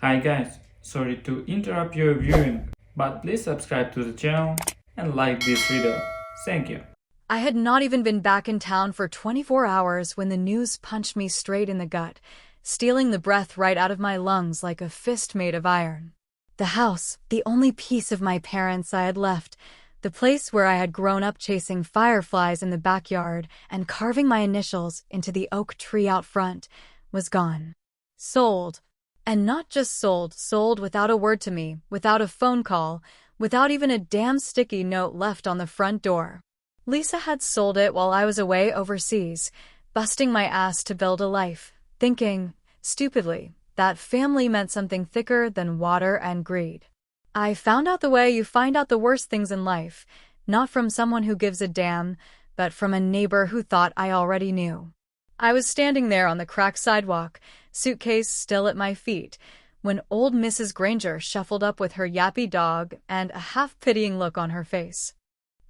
Hi guys, sorry to interrupt your viewing, but please subscribe to the channel and like this video. Thank you. I had not even been back in town for 24 hours when the news punched me straight in the gut, stealing the breath right out of my lungs like a fist made of iron. The house, the only piece of my parents I had left, the place where I had grown up chasing fireflies in the backyard and carving my initials into the oak tree out front, was gone. Sold. And not just sold without a word to me, without a phone call, without even a damn sticky note left on the front door. Lisa had sold it while I was away overseas, busting my ass to build a life, thinking, stupidly, that family meant something thicker than water and greed. I found out the way you find out the worst things in life, not from someone who gives a damn, but from a neighbor who thought I already knew. I was standing there on the cracked sidewalk, suitcase still at my feet, when old Mrs. Granger shuffled up with her yappy dog and a half-pitying look on her face.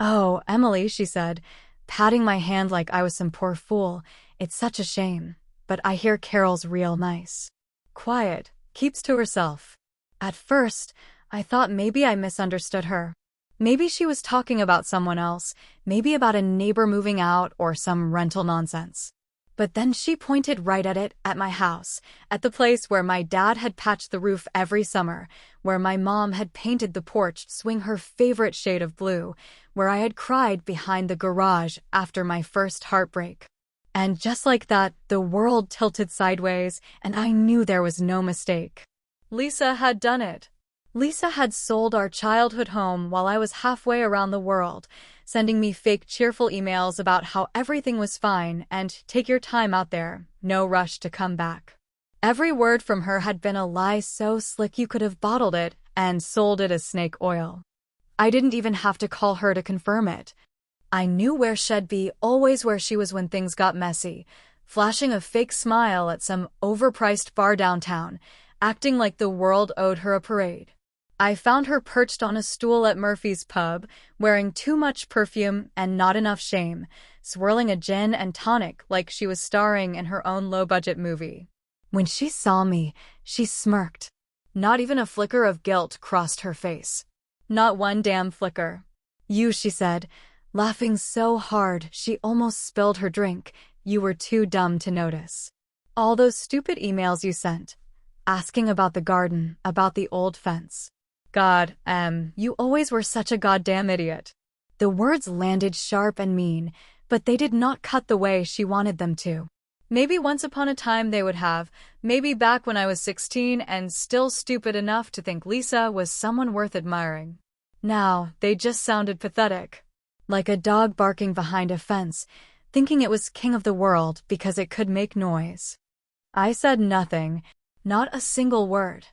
"Oh, Emily," she said, patting my hand like I was some poor fool, "it's such a shame, but I hear Carol's real nice. Quiet, keeps to herself." At first, I thought maybe I misunderstood her. Maybe she was talking about someone else, maybe about a neighbor moving out or some rental nonsense. But then she pointed right at it, at my house, at the place where my dad had patched the roof every summer, where my mom had painted the porch swing her favorite shade of blue, where I had cried behind the garage after my first heartbreak. And just like that, the world tilted sideways, and I knew there was no mistake. Lisa had done it. Lisa had sold our childhood home while I was halfway around the world, sending me fake cheerful emails about how everything was fine and take your time out there, no rush to come back. Every word from her had been a lie so slick you could have bottled it and sold it as snake oil. I didn't even have to call her to confirm it. I knew where she'd be, always where she was when things got messy, flashing a fake smile at some overpriced bar downtown, acting like the world owed her a parade. I found her perched on a stool at Murphy's pub, wearing too much perfume and not enough shame, swirling a gin and tonic like she was starring in her own low-budget movie. When she saw me, she smirked. Not even a flicker of guilt crossed her face. Not one damn flicker. "You," she said, laughing so hard she almost spilled her drink, "you were too dumb to notice. All those stupid emails you sent, asking about the garden, about the old fence. God, you always were such a goddamn idiot." The words landed sharp and mean, but they did not cut the way she wanted them to. Maybe once upon a time they would have, maybe back when I was 16 and still stupid enough to think Lisa was someone worth admiring. Now, they just sounded pathetic. Like a dog barking behind a fence, thinking it was king of the world because it could make noise. I said nothing, not a single word.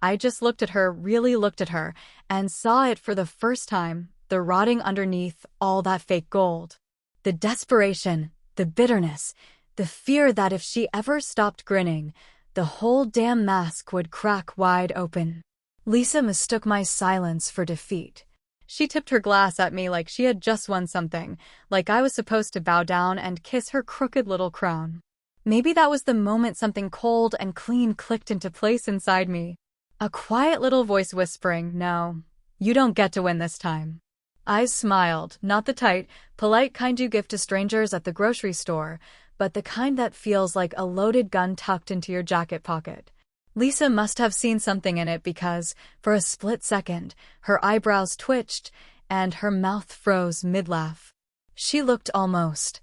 I just looked at her, really looked at her, and saw it for the first time, the rotting underneath all that fake gold. The desperation, the bitterness, the fear that if she ever stopped grinning, the whole damn mask would crack wide open. Lisa mistook my silence for defeat. She tipped her glass at me like she had just won something, like I was supposed to bow down and kiss her crooked little crown. Maybe that was the moment something cold and clean clicked into place inside me. A quiet little voice whispering, "No, you don't get to win this time." I smiled, not the tight, polite kind you give to strangers at the grocery store, but the kind that feels like a loaded gun tucked into your jacket pocket. Lisa must have seen something in it because, for a split second, her eyebrows twitched and her mouth froze mid-laugh. She looked almost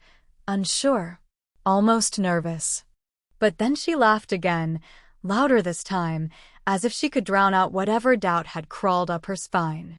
unsure, almost nervous. But then she laughed again, louder this time, as if she could drown out whatever doubt had crawled up her spine.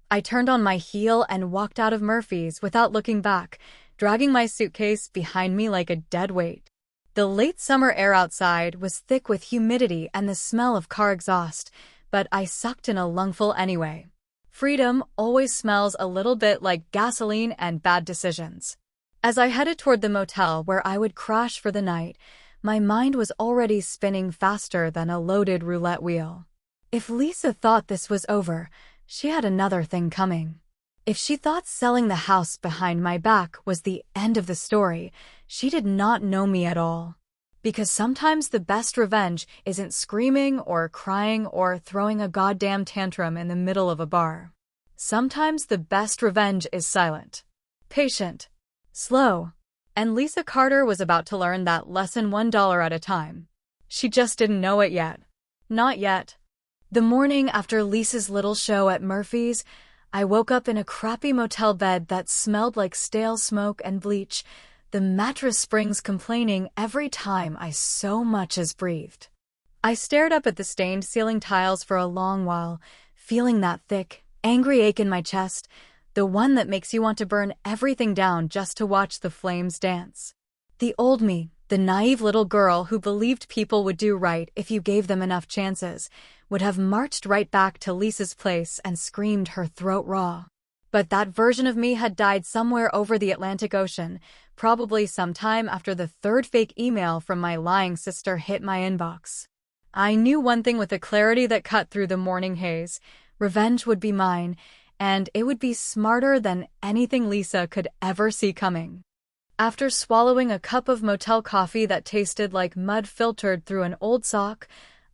I turned on my heel and walked out of Murphy's without looking back, dragging my suitcase behind me like a dead weight. The late summer air outside was thick with humidity and the smell of car exhaust, but I sucked in a lungful anyway. Freedom always smells a little bit like gasoline and bad decisions. As I headed toward the motel where I would crash for the night, my mind was already spinning faster than a loaded roulette wheel. If Lisa thought this was over, she had another thing coming. If she thought selling the house behind my back was the end of the story, she did not know me at all. Because sometimes the best revenge isn't screaming or crying or throwing a goddamn tantrum in the middle of a bar. Sometimes the best revenge is silent, patient, slow. And Lisa Carter was about to learn that lesson $1 at a time. She just didn't know it yet. Not yet. The morning after Lisa's little show at Murphy's, I woke up in a crappy motel bed that smelled like stale smoke and bleach, the mattress springs complaining every time I so much as breathed. I stared up at the stained ceiling tiles for a long while, feeling that thick, angry ache in my chest, the one that makes you want to burn everything down just to watch the flames dance. The old me, the naive little girl who believed people would do right if you gave them enough chances, would have marched right back to Lisa's place and screamed her throat raw. But that version of me had died somewhere over the Atlantic Ocean, probably sometime after the third fake email from my lying sister hit my inbox. I knew one thing with a clarity that cut through the morning haze: revenge would be mine, and it would be smarter than anything Lisa could ever see coming. After swallowing a cup of motel coffee that tasted like mud filtered through an old sock,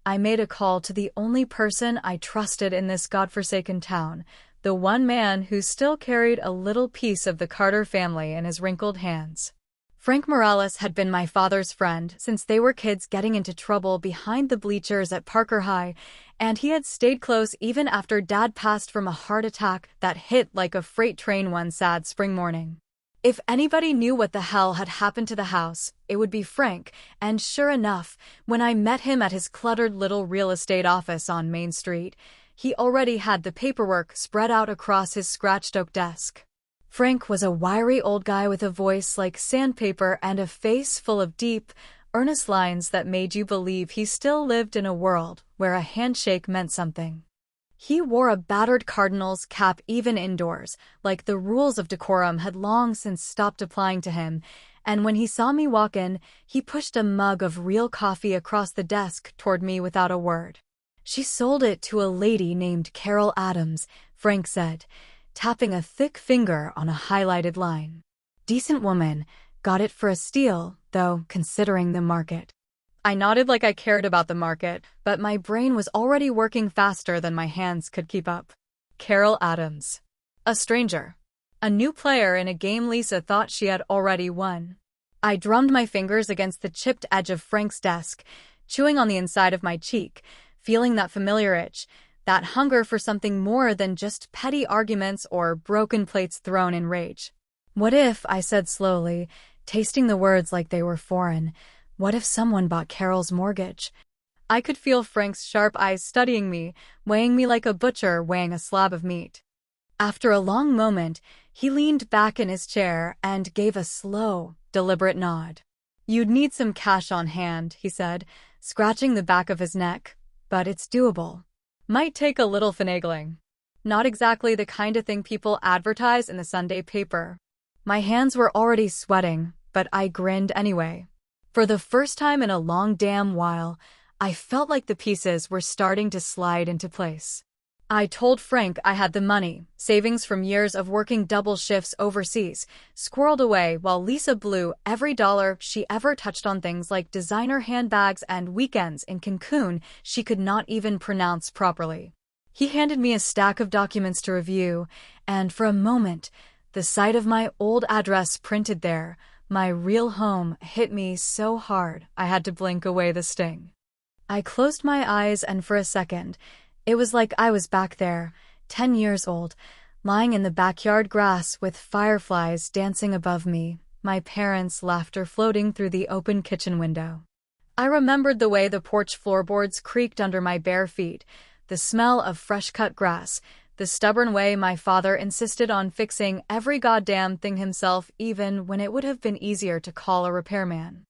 I made a call to the only person I trusted in this godforsaken town, the one man who still carried a little piece of the Carter family in his wrinkled hands. Frank Morales had been my father's friend since they were kids getting into trouble behind the bleachers at Parker High, and he had stayed close even after Dad passed from a heart attack that hit like a freight train one sad spring morning. If anybody knew what the hell had happened to the house, it would be Frank, and sure enough, when I met him at his cluttered little real estate office on Main Street, he already had the paperwork spread out across his scratched oak desk. Frank was a wiry old guy with a voice like sandpaper and a face full of deep, earnest lines that made you believe he still lived in a world where a handshake meant something. He wore a battered Cardinals cap even indoors, like the rules of decorum had long since stopped applying to him, and when he saw me walk in, he pushed a mug of real coffee across the desk toward me without a word. "She sold it to a lady named Carol Adams," Frank said, tapping a thick finger on a highlighted line. "Decent woman, got it for a steal, though, considering the market." I nodded like I cared about the market, but my brain was already working faster than my hands could keep up. Carol Adams. A stranger. A new player in a game Lisa thought she had already won. I drummed my fingers against the chipped edge of Frank's desk, chewing on the inside of my cheek, feeling that familiar itch, that hunger for something more than just petty arguments or broken plates thrown in rage. "What if," I said slowly, tasting the words like they were foreign, "what if someone bought Carol's mortgage?" I could feel Frank's sharp eyes studying me, weighing me like a butcher weighing a slab of meat. After a long moment, he leaned back in his chair and gave a slow, deliberate nod. "You'd need some cash on hand," he said, scratching the back of his neck, "but it's doable. Might take a little finagling. Not exactly the kind of thing people advertise in the Sunday paper." My hands were already sweating, but I grinned anyway. For the first time in a long damn while, I felt like the pieces were starting to slide into place. I told Frank I had the money, savings from years of working double shifts overseas, squirreled away while Lisa blew every dollar she ever touched on things like designer handbags and weekends in Cancun she could not even pronounce properly. He handed me a stack of documents to review, and for a moment, the sight of my old address printed there, my real home, hit me so hard I had to blink away the sting. I closed my eyes, and for a second, it was like I was back there, 10 years old, lying in the backyard grass with fireflies dancing above me, my parents' laughter floating through the open kitchen window. I remembered the way the porch floorboards creaked under my bare feet, the smell of fresh-cut grass, the stubborn way my father insisted on fixing every goddamn thing himself even when it would have been easier to call a repairman.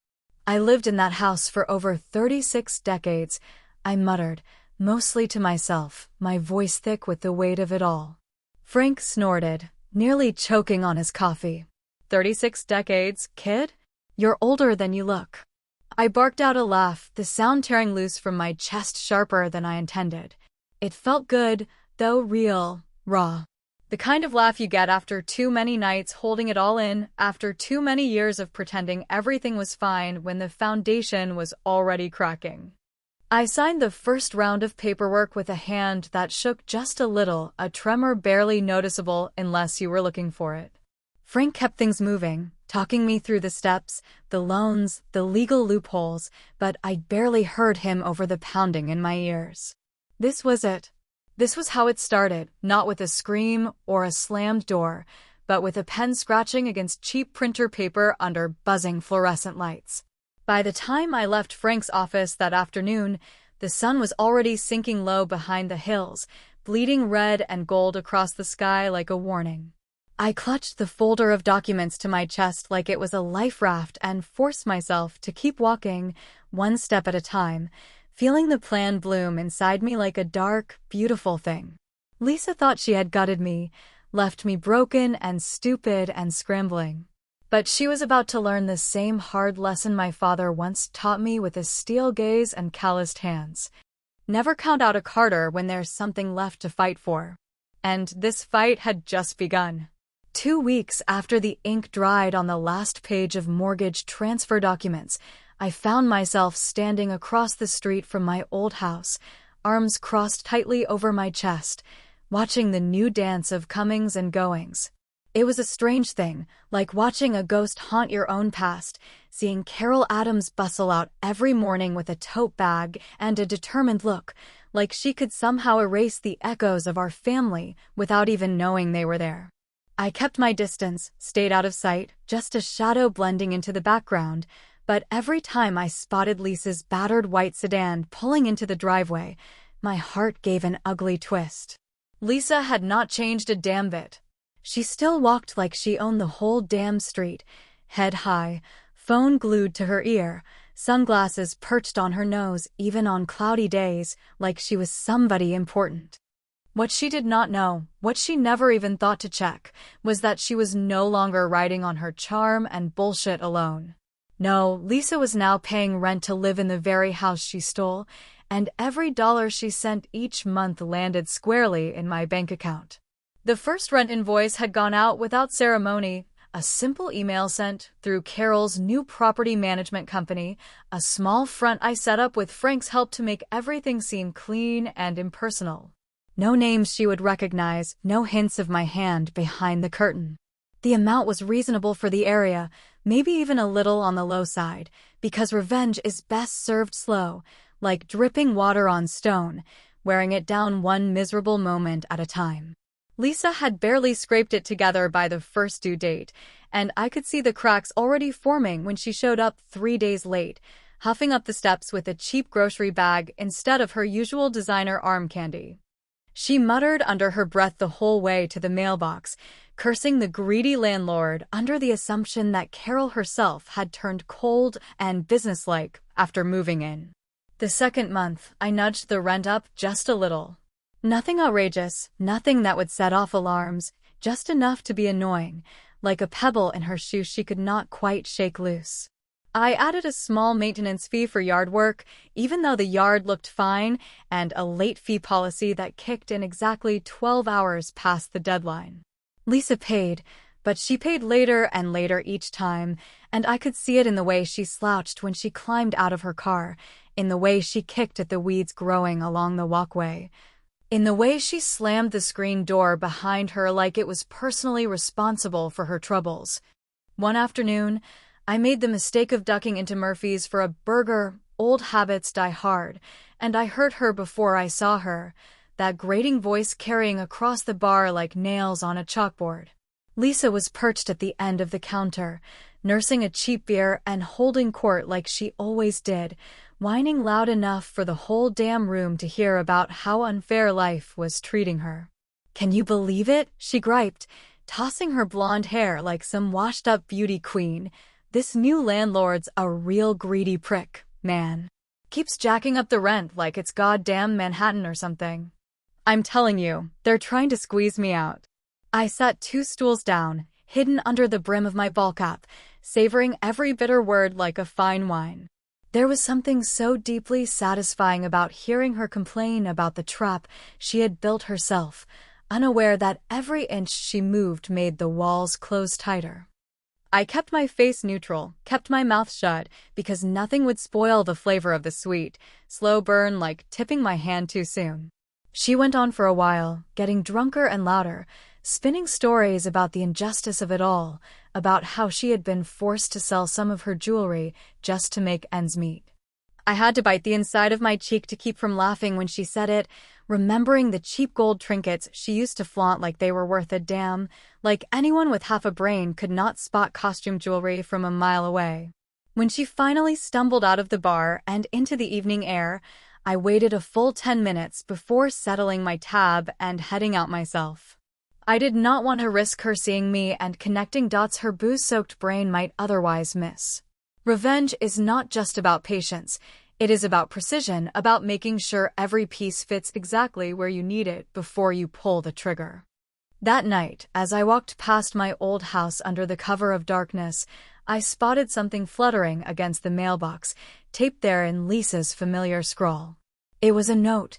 I lived in that house for over 36 decades, I muttered, mostly to myself, my voice thick with the weight of it all. Frank snorted, nearly choking on his coffee. 36 decades, kid? You're older than you look. I barked out a laugh, the sound tearing loose from my chest sharper than I intended. It felt good, though real, raw. The kind of laugh you get after too many nights holding it all in, after too many years of pretending everything was fine when the foundation was already cracking. I signed the first round of paperwork with a hand that shook just a little, a tremor barely noticeable unless you were looking for it. Frank kept things moving, talking me through the steps, the loans, the legal loopholes, but I barely heard him over the pounding in my ears. This was it. This was how it started, not with a scream or a slammed door, but with a pen scratching against cheap printer paper under buzzing fluorescent lights. By the time I left Frank's office that afternoon, the sun was already sinking low behind the hills, bleeding red and gold across the sky like a warning. I clutched the folder of documents to my chest like it was a life raft and forced myself to keep walking, one step at a time, feeling the plan bloom inside me like a dark, beautiful thing. Lisa thought she had gutted me, left me broken and stupid and scrambling. But she was about to learn the same hard lesson my father once taught me with a steel gaze and calloused hands. Never count out a Carter when there's something left to fight for. And this fight had just begun. 2 weeks after the ink dried on the last page of mortgage transfer documents, I found myself standing across the street from my old house, arms crossed tightly over my chest, watching the new dance of comings and goings. It was a strange thing, like watching a ghost haunt your own past, seeing Carol Adams bustle out every morning with a tote bag and a determined look, like she could somehow erase the echoes of our family without even knowing they were there. I kept my distance, stayed out of sight, just a shadow blending into the background, but every time I spotted Lisa's battered white sedan pulling into the driveway, my heart gave an ugly twist. Lisa had not changed a damn bit. She still walked like she owned the whole damn street, head high, phone glued to her ear, sunglasses perched on her nose even on cloudy days, like she was somebody important. What she did not know, what she never even thought to check, was that she was no longer riding on her charm and bullshit alone. No, Lisa was now paying rent to live in the very house she stole, and every dollar she sent each month landed squarely in my bank account. The first rent invoice had gone out without ceremony, a simple email sent through Carol's new property management company, a small front I set up with Frank's help to make everything seem clean and impersonal. No names she would recognize, no hints of my hand behind the curtain. The amount was reasonable for the area, maybe even a little on the low side, because revenge is best served slow, like dripping water on stone, wearing it down one miserable moment at a time. Lisa had barely scraped it together by the first due date, and I could see the cracks already forming when she showed up 3 days late, huffing up the steps with a cheap grocery bag instead of her usual designer arm candy. She muttered under her breath the whole way to the mailbox, cursing the greedy landlord under the assumption that Carol herself had turned cold and businesslike after moving in. The second month, I nudged the rent up just a little. Nothing outrageous, nothing that would set off alarms, just enough to be annoying, like a pebble in her shoe she could not quite shake loose. I added a small maintenance fee for yard work, even though the yard looked fine, and a late fee policy that kicked in exactly 12 hours past the deadline. Lisa paid, but she paid later and later each time, and I could see it in the way she slouched when she climbed out of her car, in the way she kicked at the weeds growing along the walkway, in the way she slammed the screen door behind her like it was personally responsible for her troubles. One afternoon, I made the mistake of ducking into Murphy's for a burger. Old habits die hard, and I heard her before I saw her, that grating voice carrying across the bar like nails on a chalkboard. Lisa was perched at the end of the counter, nursing a cheap beer and holding court like she always did, whining loud enough for the whole damn room to hear about how unfair life was treating her. "Can you believe it?" she griped, tossing her blonde hair like some washed-up beauty queen. "This new landlord's a real greedy prick, man. Keeps jacking up the rent like it's goddamn Manhattan or something. I'm telling you, they're trying to squeeze me out." I sat 2 stools down, hidden under the brim of my ball cap, savoring every bitter word like a fine wine. There was something so deeply satisfying about hearing her complain about the trap she had built herself, unaware that every inch she moved made the walls close tighter. I kept my face neutral, kept my mouth shut, because nothing would spoil the flavor of the sweet, slow burn like tipping my hand too soon. She went on for a while, getting drunker and louder, spinning stories about the injustice of it all, about how she had been forced to sell some of her jewelry just to make ends meet. I had to bite the inside of my cheek to keep from laughing when she said it, remembering the cheap gold trinkets she used to flaunt like they were worth a damn, like anyone with half a brain could not spot costume jewelry from a mile away. When she finally stumbled out of the bar and into the evening air, I waited a full 10 minutes before settling my tab and heading out myself. I did not want to risk her seeing me and connecting dots her booze-soaked brain might otherwise miss. Revenge is not just about patience. It is about precision, about making sure every piece fits exactly where you need it before you pull the trigger. That night, as I walked past my old house under the cover of darkness, I spotted something fluttering against the mailbox, taped there in Lisa's familiar scrawl. It was a note,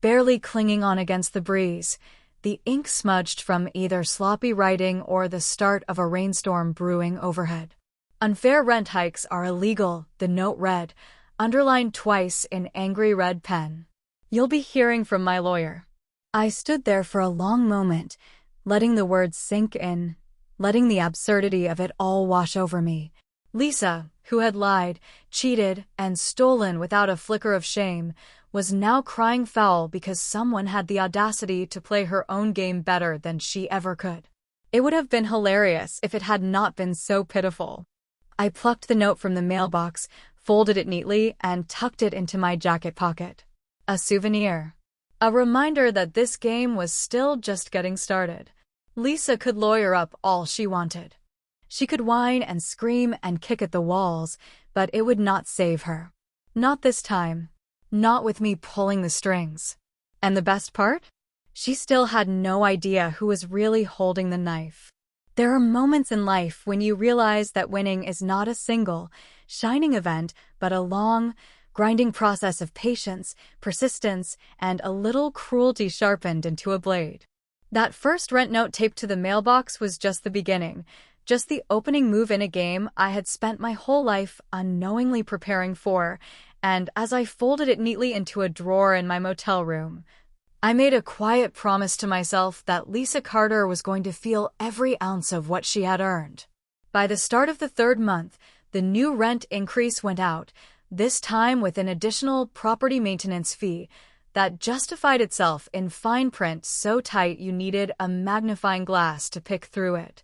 barely clinging on against the breeze, the ink smudged from either sloppy writing or the start of a rainstorm brewing overhead. Unfair rent hikes are illegal, the note read, underlined twice in angry red pen. You'll be hearing from my lawyer. I stood there for a long moment, letting the words sink in, letting the absurdity of it all wash over me. Lisa, who had lied, cheated, and stolen without a flicker of shame, was now crying foul because someone had the audacity to play her own game better than she ever could. It would have been hilarious if it had not been so pitiful. I plucked the note from the mailbox, folded it neatly, and tucked it into my jacket pocket. A souvenir. A reminder that this game was still just getting started. Lisa could lawyer up all she wanted. She could whine and scream and kick at the walls, but it would not save her. Not this time. Not with me pulling the strings. And the best part? She still had no idea who was really holding the knife. There are moments in life when you realize that winning is not a single, shining event, but a long, grinding process of patience, persistence, and a little cruelty sharpened into a blade. That first rent note taped to the mailbox was just the beginning, just the opening move in a game I had spent my whole life unknowingly preparing for, and as I folded it neatly into a drawer in my motel room, I made a quiet promise to myself that Lisa Carter was going to feel every ounce of what she had earned. By the start of the third month, the new rent increase went out, this time with an additional property maintenance fee that justified itself in fine print so tight you needed a magnifying glass to pick through it.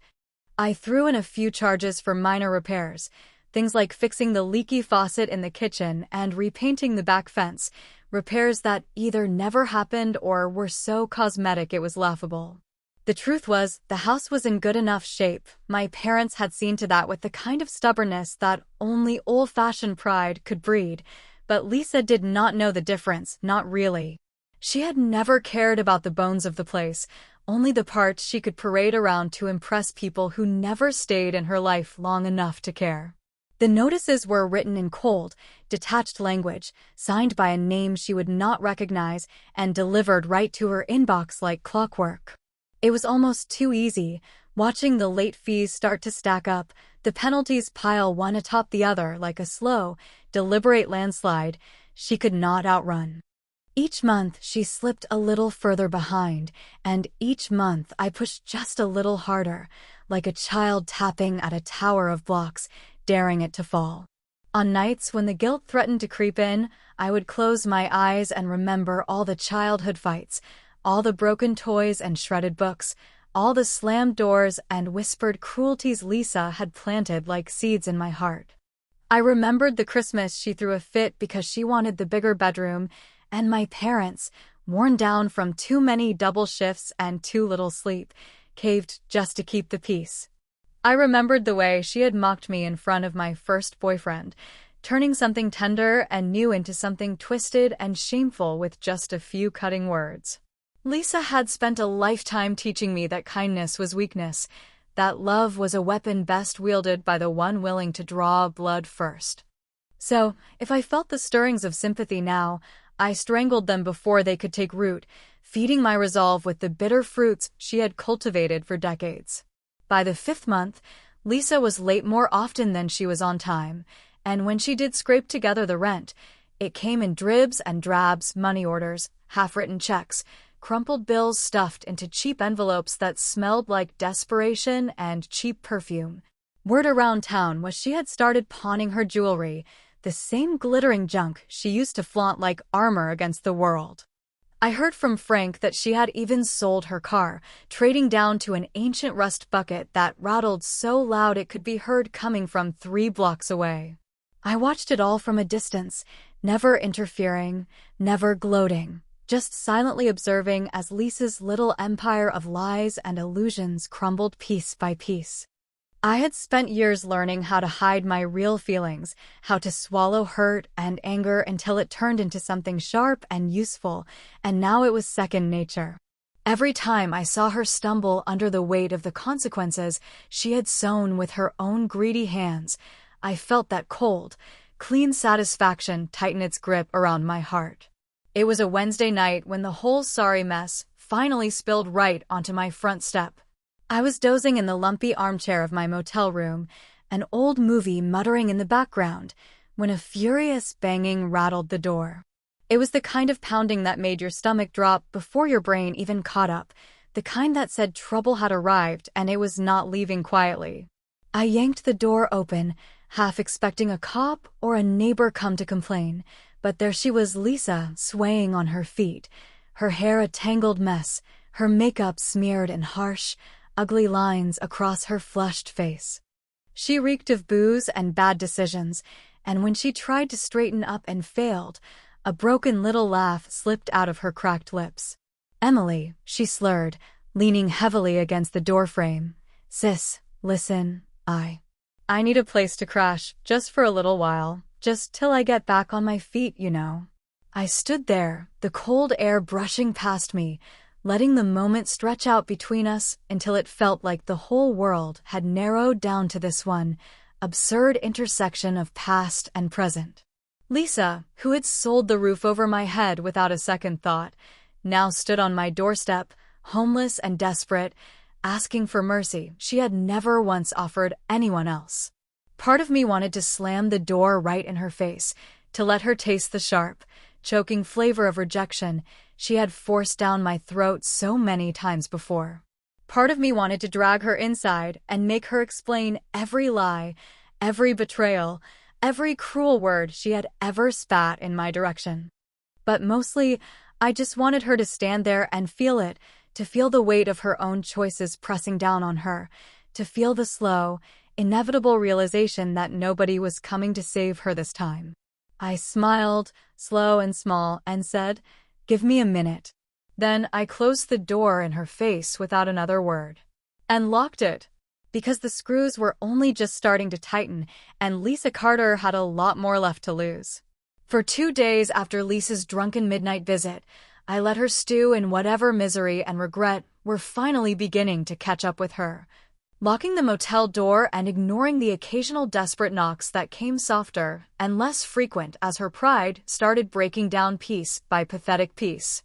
I threw in a few charges for minor repairs, things like fixing the leaky faucet in the kitchen and repainting the back fence, repairs that either never happened or were so cosmetic it was laughable. The truth was, the house was in good enough shape. My parents had seen to that with the kind of stubbornness that only old-fashioned pride could breed, but Lisa did not know the difference, not really. She had never cared about the bones of the place, only the parts she could parade around to impress people who never stayed in her life long enough to care. The notices were written in cold, detached language, signed by a name she would not recognize, and delivered right to her inbox like clockwork. It was almost too easy, watching the late fees start to stack up, the penalties pile one atop the other like a slow, deliberate landslide she could not outrun. Each month she slipped a little further behind, and each month I pushed just a little harder, like a child tapping at a tower of blocks, daring it to fall. On nights when the guilt threatened to creep in, I would close my eyes and remember all the childhood fights, all the broken toys and shredded books, all the slammed doors and whispered cruelties Lisa had planted like seeds in my heart. I remembered the Christmas she threw a fit because she wanted the bigger bedroom, and my parents, worn down from too many double shifts and too little sleep, caved just to keep the peace. I remembered the way she had mocked me in front of my first boyfriend, turning something tender and new into something twisted and shameful with just a few cutting words. Lisa had spent a lifetime teaching me that kindness was weakness, that love was a weapon best wielded by the one willing to draw blood first. So, if I felt the stirrings of sympathy now, I strangled them before they could take root, feeding my resolve with the bitter fruits she had cultivated for decades. By the 5th month, Lisa was late more often than she was on time, and when she did scrape together the rent, it came in dribs and drabs, money orders, half-written checks, crumpled bills stuffed into cheap envelopes that smelled like desperation and cheap perfume. Word around town was she had started pawning her jewelry, the same glittering junk she used to flaunt like armor against the world. I heard from Frank that she had even sold her car, trading down to an ancient rust bucket that rattled so loud it could be heard coming from 3 blocks away. I watched it all from a distance, never interfering, never gloating, just silently observing as Lisa's little empire of lies and illusions crumbled piece by piece. I had spent years learning how to hide my real feelings, how to swallow hurt and anger until it turned into something sharp and useful, and now it was second nature. Every time I saw her stumble under the weight of the consequences she had sown with her own greedy hands, I felt that cold, clean satisfaction tighten its grip around my heart. It was a Wednesday night when the whole sorry mess finally spilled right onto my front step. I was dozing in the lumpy armchair of my motel room, an old movie muttering in the background, when a furious banging rattled the door. It was the kind of pounding that made your stomach drop before your brain even caught up, the kind that said trouble had arrived and it was not leaving quietly. I yanked the door open, half expecting a cop or a neighbor come to complain, but there she was, Lisa, swaying on her feet, her hair a tangled mess, her makeup smeared in harsh, ugly lines across her flushed face. She reeked of booze and bad decisions, and when she tried to straighten up and failed, a broken little laugh slipped out of her cracked lips. "Emily," she slurred, leaning heavily against the doorframe. "Sis, listen, I need a place to crash, just for a little while, just till I get back on my feet, you know." I stood there, the cold air brushing past me, letting the moment stretch out between us until it felt like the whole world had narrowed down to this one absurd intersection of past and present. Lisa, who had sold the roof over my head without a second thought, now stood on my doorstep, homeless and desperate, asking for mercy she had never once offered anyone else. Part of me wanted to slam the door right in her face, to let her taste the sharp, choking flavor of rejection she had forced down my throat so many times before. Part of me wanted to drag her inside and make her explain every lie, every betrayal, every cruel word she had ever spat in my direction. But mostly, I just wanted her to stand there and feel it, to feel the weight of her own choices pressing down on her, to feel the slow, inevitable realization that nobody was coming to save her this time. I smiled, slow and small, and said, "Give me a minute." Then I closed the door in her face without another word. And locked it. Because the screws were only just starting to tighten, and Lisa Carter had a lot more left to lose. For 2 days after Lisa's drunken midnight visit, I let her stew in whatever misery and regret were finally beginning to catch up with her. Locking the motel door and ignoring the occasional desperate knocks that came softer and less frequent as her pride started breaking down piece by pathetic piece.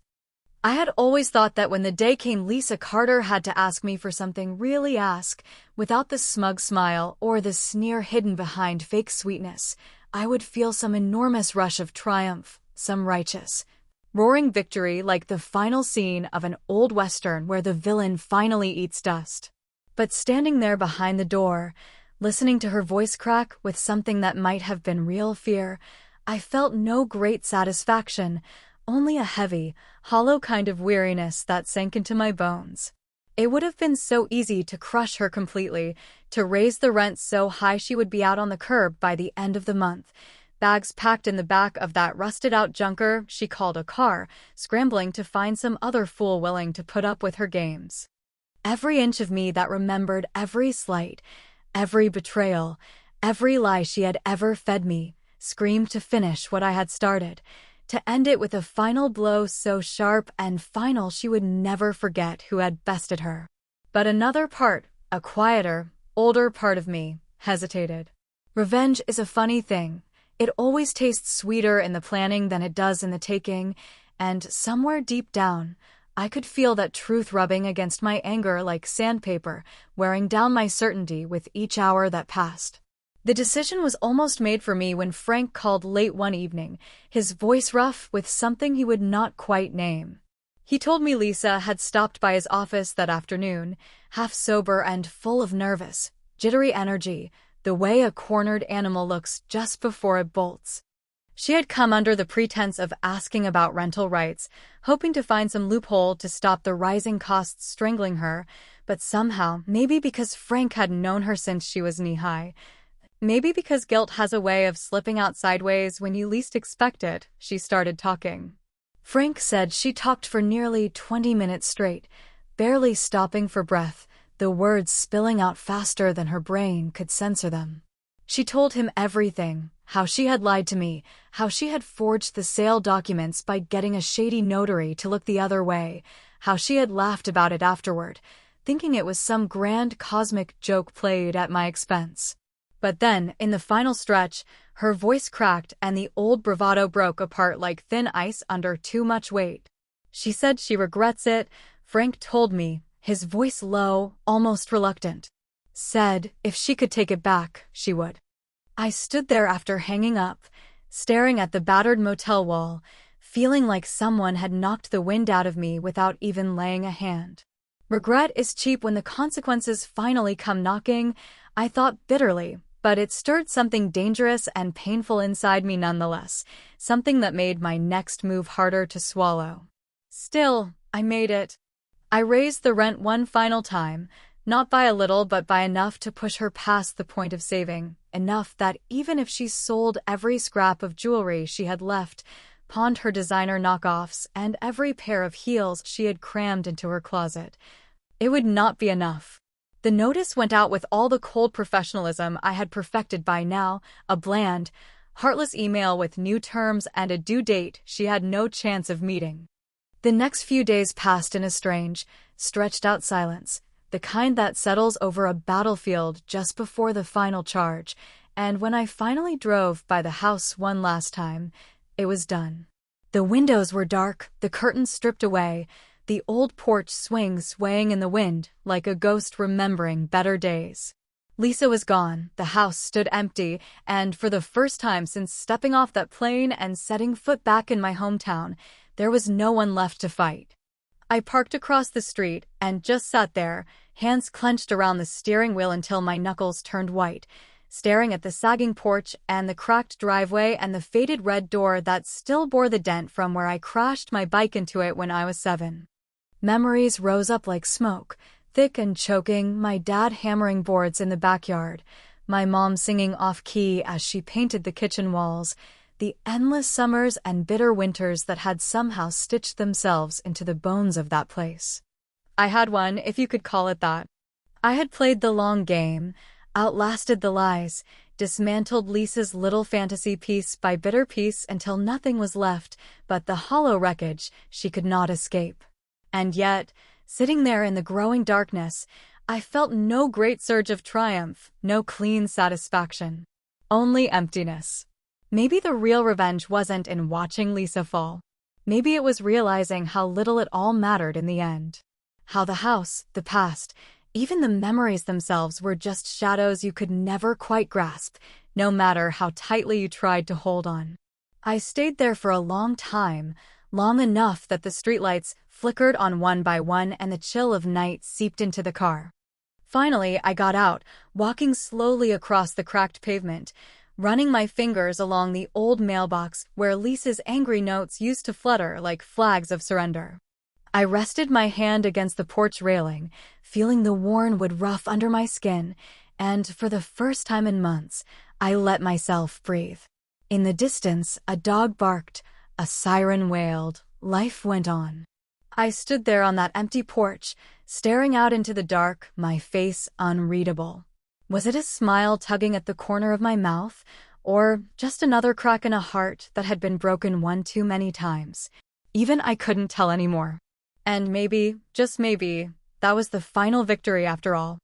I had always thought that when the day came Lisa Carter had to ask me for something, really ask, without the smug smile or the sneer hidden behind fake sweetness, I would feel some enormous rush of triumph, some righteous, roaring victory like the final scene of an old western where the villain finally eats dust. But standing there behind the door, listening to her voice crack with something that might have been real fear, I felt no great satisfaction, only a heavy, hollow kind of weariness that sank into my bones. It would have been so easy to crush her completely, to raise the rent so high she would be out on the curb by the end of the month, bags packed in the back of that rusted-out junker she called a car, scrambling to find some other fool willing to put up with her games. Every inch of me that remembered every slight, every betrayal, every lie she had ever fed me, screamed to finish what I had started, to end it with a final blow so sharp and final she would never forget who had bested her. But another part, a quieter, older part of me, hesitated. Revenge is a funny thing. It always tastes sweeter in the planning than it does in the taking, and somewhere deep down, I could feel that truth rubbing against my anger like sandpaper, wearing down my certainty with each hour that passed. The decision was almost made for me when Frank called late one evening, his voice rough with something he would not quite name. He told me Lisa had stopped by his office that afternoon, half sober and full of nervous, jittery energy, the way a cornered animal looks just before it bolts. She had come under the pretense of asking about rental rights, hoping to find some loophole to stop the rising costs strangling her, but somehow, maybe because Frank had known her since she was knee-high, maybe because guilt has a way of slipping out sideways when you least expect it, she started talking. Frank said she talked for nearly 20 minutes straight, barely stopping for breath, the words spilling out faster than her brain could censor them. She told him everything, how she had lied to me, how she had forged the sale documents by getting a shady notary to look the other way, how she had laughed about it afterward, thinking it was some grand cosmic joke played at my expense. But then, in the final stretch, her voice cracked and the old bravado broke apart like thin ice under too much weight. She said she regrets it, Frank told me, his voice low, almost reluctant. Said, if she could take it back, she would. I stood there after hanging up, staring at the battered motel wall, feeling like someone had knocked the wind out of me without even laying a hand. Regret is cheap when the consequences finally come knocking, I thought bitterly, but it stirred something dangerous and painful inside me nonetheless, something that made my next move harder to swallow. Still, I made it. I raised the rent one final time, not by a little but by enough to push her past the point of saving, enough that even if she sold every scrap of jewelry she had left, pawned her designer knockoffs and every pair of heels she had crammed into her closet, it would not be enough. The notice went out with all the cold professionalism I had perfected by now, a bland, heartless email with new terms and a due date she had no chance of meeting. The next few days passed in a strange, stretched-out silence, the kind that settles over a battlefield just before the final charge, and when I finally drove by the house one last time, it was done. The windows were dark, the curtains stripped away, the old porch swaying in the wind like a ghost remembering better days. Lisa was gone, the house stood empty, and for the first time since stepping off that plane and setting foot back in my hometown, there was no one left to fight. I parked across the street and just sat there, hands clenched around the steering wheel until my knuckles turned white, staring at the sagging porch and the cracked driveway and the faded red door that still bore the dent from where I crashed my bike into it when I was 7. Memories rose up like smoke, thick and choking, my dad hammering boards in the backyard, my mom singing off-key as she painted the kitchen walls, the endless summers and bitter winters that had somehow stitched themselves into the bones of that place. I had one, if you could call it that. I had played the long game, outlasted the lies, dismantled Lisa's little fantasy piece by bitter piece until nothing was left but the hollow wreckage she could not escape. And yet, sitting there in the growing darkness, I felt no great surge of triumph, no clean satisfaction. Only emptiness. Maybe the real revenge wasn't in watching Lisa fall. Maybe it was realizing how little it all mattered in the end. How the house, the past, even the memories themselves were just shadows you could never quite grasp, no matter how tightly you tried to hold on. I stayed there for a long time, long enough that the streetlights flickered on one by one and the chill of night seeped into the car. Finally, I got out, walking slowly across the cracked pavement, running my fingers along the old mailbox where Lisa's angry notes used to flutter like flags of surrender. I rested my hand against the porch railing, feeling the worn wood rough under my skin, and for the first time in months, I let myself breathe. In the distance, a dog barked, a siren wailed, life went on. I stood there on that empty porch, staring out into the dark, my face unreadable. Was it a smile tugging at the corner of my mouth, or just another crack in a heart that had been broken one too many times? Even I couldn't tell anymore. And maybe, just maybe, that was the final victory after all.